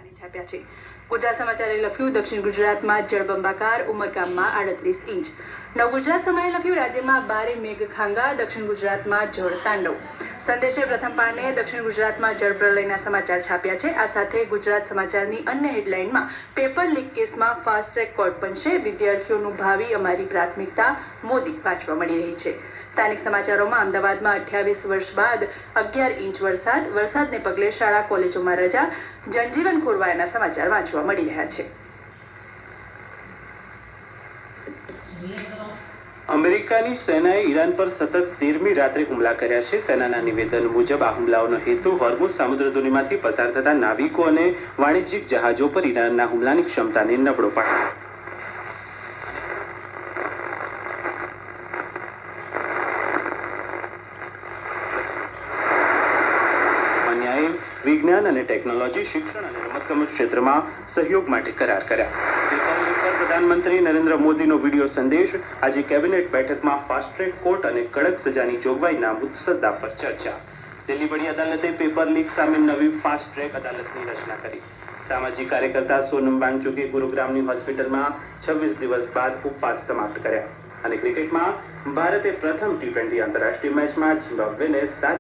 પાણી છાપ્યા છે। ગુજરાત સમાચારે લખ્યું, દક્ષિણ ગુજરાતમાં જળબંબાકાર, ઉમરગામમાં 38 ઇંચ। નવગુજરાત સમયે લખ્યું, રાજ્યમાં ભારે મેઘખાંગા, દક્ષિણ ગુજરાતમાં જળ તાંડવ। સંદેશે પ્રથમ પાને દક્ષિણ ગુજરાતમાં જળ પ્રલયના સમાચાર છાપ્યા છે। આ સાથે ગુજરાત સમાચારની અન્ય હેડલાઇનમાં પેપર લીક કેસમાં ફાસ્ટ ટ્રેક કોર્ટ બનશે, વિદ્યાર્થીઓનું ભાવિ અમારી પ્રાથમિકતા, મોદી વાંચવા મળી રહી છે। સ્થાનિક સમાચારોમાં અમદાવાદમાં 28 વર્ષ બાદ 11 ઇંચ વરસાદને પગલે શાળા કોલેજોમાં રજા, જનજીવન ખોરવાયાના સમાચાર વાંચવા મળી રહ્યા છે। અમેરિકાની સેનાએ ઈરાન પર સતત 13મી રાત્રે હુમલા કર્યા છે। સેનાના નિવેદન મુજબ આ હુમલાઓનો હેતુ હોર્મુઝ સામુદ્રધુનીમાંથી પસાર થતા નાવિકો અને વાણિજ્યિક જહાજો પર ઈરાનના હુમલાની ક્ષમતાને નબળો પાડવો। વિજ્ઞાન અને ટેકનોલોજી, શિક્ષણ અને રમતગમત ક્ષેત્રમાં સહયોગ માટે કરાર કર્યા। પ્રધાનમંત્રી નરેન્દ્ર મોદીનો વિડીયો સંદેશ। આજે કેબિનેટ બેઠકમાં ફાસ્ટ ટ્રેક કોર્ટ અને કડક સજાની જોગવાઈના મુસદ્દા પર ચર્ચા। દિલ્હી વડી અદાલતે પેપર લીક સામે નવી ફાસ્ટ ટ્રેક અદાલતની રચના કરી। સામાજિક કાર્યકર્તા સોનમ વાંગચુકે ગુરુગ્રામની હોસ્પિટલમાં 26 દિવસ બાદ ઉપવાસ સમાપ્ત કર્યા। અને ક્રિકેટમાં ભારતે પ્રથમ T20 આંતરરાષ્ટ્રીય મેચમાં ઝિમ્બાબ્વેને